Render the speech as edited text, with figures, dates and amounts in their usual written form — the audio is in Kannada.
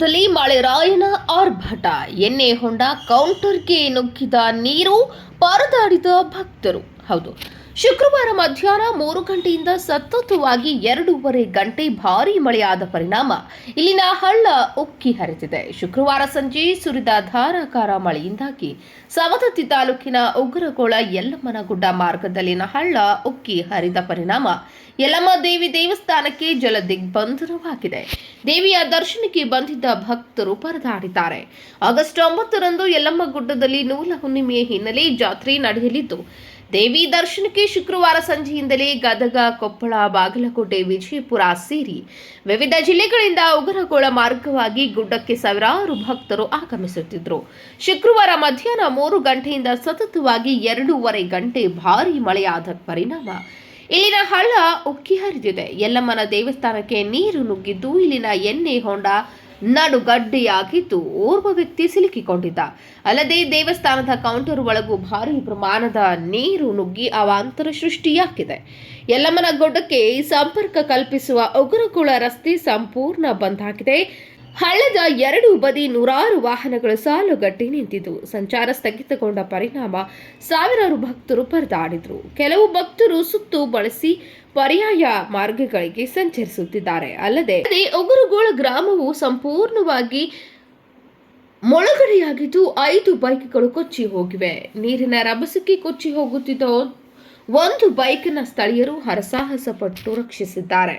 ಶಿಕಾರಿಪುರದಲ್ಲಿ ಮಳೆರಾಯನ ಆರ್ಭಟ. ಎಣ್ಣೆ ಹೊಂಡ ಕೌಂಟರ್ಗೆ ನುಗ್ಗಿದ ನೀರು, ಪರದಾಡಿದ ಭಕ್ತರು. ಹೌದು, ಶುಕ್ರವಾರ ಮಧ್ಯಾಹ್ನ 3 ಗಂಟೆಯಿಂದ ಸತತವಾಗಿ 2.5 ಗಂಟೆ ಭಾರೀ ಮಳೆಯಾದ ಪರಿಣಾಮ ಇಲ್ಲಿನ ಹಳ್ಳ ಉಕ್ಕಿ ಹರಿದಿದೆ. ಶುಕ್ರವಾರ ಸಂಜೆ ಸುರಿದ ಧಾರಾಕಾರ ಮಳೆಯಿಂದಾಗಿ ಸವದತ್ತಿ ತಾಲೂಕಿನ ಉಗ್ರಗೋಳ ಯಲ್ಲಮ್ಮನಗುಡ್ಡ ಮಾರ್ಗದಲ್ಲಿನ ಹಳ್ಳ ಉಕ್ಕಿ ಹರಿದ ಪರಿಣಾಮ ಯಲ್ಲಮ್ಮ ದೇವಿ ದೇವಸ್ಥಾನಕ್ಕೆ ಜಲ ದಿಗ್ಬಂಧನವಾಗಿದೆ. ದೇವಿಯ ದರ್ಶನಕ್ಕೆ ಬಂದಿದ್ದ ಭಕ್ತರು ಪರದಾಡಿದ್ದಾರೆ. ಆಗಸ್ಟ್ 9ರಂದು ಯಲ್ಲಮ್ಮ ಗುಡ್ಡದಲ್ಲಿ ನೂಲ ಹುಣ್ಣಿಮೆಯ ಹಿನ್ನೆಲೆ ಜಾತ್ರೆ ನಡೆಯಲಿದ್ದು, ದೇವಿ ದರ್ಶನಕ್ಕೆ ಶುಕ್ರವಾರ ಸಂಜೆಯಿಂದಲೇ ಗದಗ, ಕೊಪ್ಪಳ, ಬಾಗಲಕೋಟೆ, ವಿಜಯಪುರ ಸೇರಿ ವಿವಿಧ ಜಿಲ್ಲೆಗಳಿಂದ ಉಗ್ರಗೋಳ ಮಾರ್ಗವಾಗಿ ಗುಡ್ಡಕ್ಕೆ ಸಾವಿರಾರು ಭಕ್ತರು ಆಗಮಿಸುತ್ತಿದ್ದರು. ಶುಕ್ರವಾರ ಮಧ್ಯಾಹ್ನ 3 ಗಂಟೆಯಿಂದ ಸತತವಾಗಿ 2.5 ಗಂಟೆ ಭಾರೀ ಮಳೆಯಾದ ಪರಿಣಾಮ ಇಲ್ಲಿನ ಹಳ್ಳ ಉಕ್ಕಿ ಹರಿದಿದೆ. ಯಲ್ಲಮ್ಮನ ದೇವಸ್ಥಾನಕ್ಕೆ ನೀರು ನುಗ್ಗಿದ್ದು, ಇಲ್ಲಿನ ಎಣ್ಣೆ ಹೊಂಡ ನಡುಗಡ್ಡೆಯಾಗಿದ್ದು, ಓರ್ವ ವ್ಯಕ್ತಿ ಸಿಲುಕಿಕೊಂಡಿದ್ದ. ಅಲ್ಲದೆ ದೇವಸ್ಥಾನದ ಕೌಂಟರ್ ಒಳಗೂ ಭಾರೀ ಪ್ರಮಾಣದ ನೀರು ನುಗ್ಗಿ ಅವಾಂತರ ಸೃಷ್ಟಿಯಾಗಿದೆ. ಯಲ್ಲಮ್ಮನ ಗುಡ್ಡಕ್ಕೆ ಸಂಪರ್ಕ ಕಲ್ಪಿಸುವ ಉಗ್ರಗೋಳ ರಸ್ತೆ ಸಂಪೂರ್ಣ ಬಂದ್ ಆಗಿದೆ. ಹಳ್ಳದ 2 ಬದಿ ನೂರಾರು ವಾಹನಗಳು ಸಾಲುಗಟ್ಟಿ ನಿಂತಿದ್ದು, ಸಂಚಾರ ಸ್ಥಗಿತಗೊಂಡ ಪರಿಣಾಮ ಸಾವಿರಾರು ಭಕ್ತರು ಪರದಾಡಿದ್ರು. ಕೆಲವು ಭಕ್ತರು ಸುತ್ತು ಬಳಸಿ ಪರ್ಯಾಯ ಮಾರ್ಗಗಳಿಗೆ ಸಂಚರಿಸುತ್ತಿದ್ದಾರೆ. ಅಲ್ಲದೆ ಉಗುರುಗೋಳ ಗ್ರಾಮವು ಸಂಪೂರ್ಣವಾಗಿ ಮುಳುಗಡೆಯಾಗಿದ್ದು, 5 ಬೈಕ್ಗಳು ಕೊಚ್ಚಿ ಹೋಗಿವೆ. ನೀರಿನ ರಭಸಕ್ಕೆ ಕೊಚ್ಚಿ ಹೋಗುತ್ತಿದ್ದ ಒಂದು ಬೈಕ್ನ ಸ್ಥಳೀಯರು ಹರಸಾಹಸ ಪಟ್ಟು ರಕ್ಷಿಸಿದ್ದಾರೆ.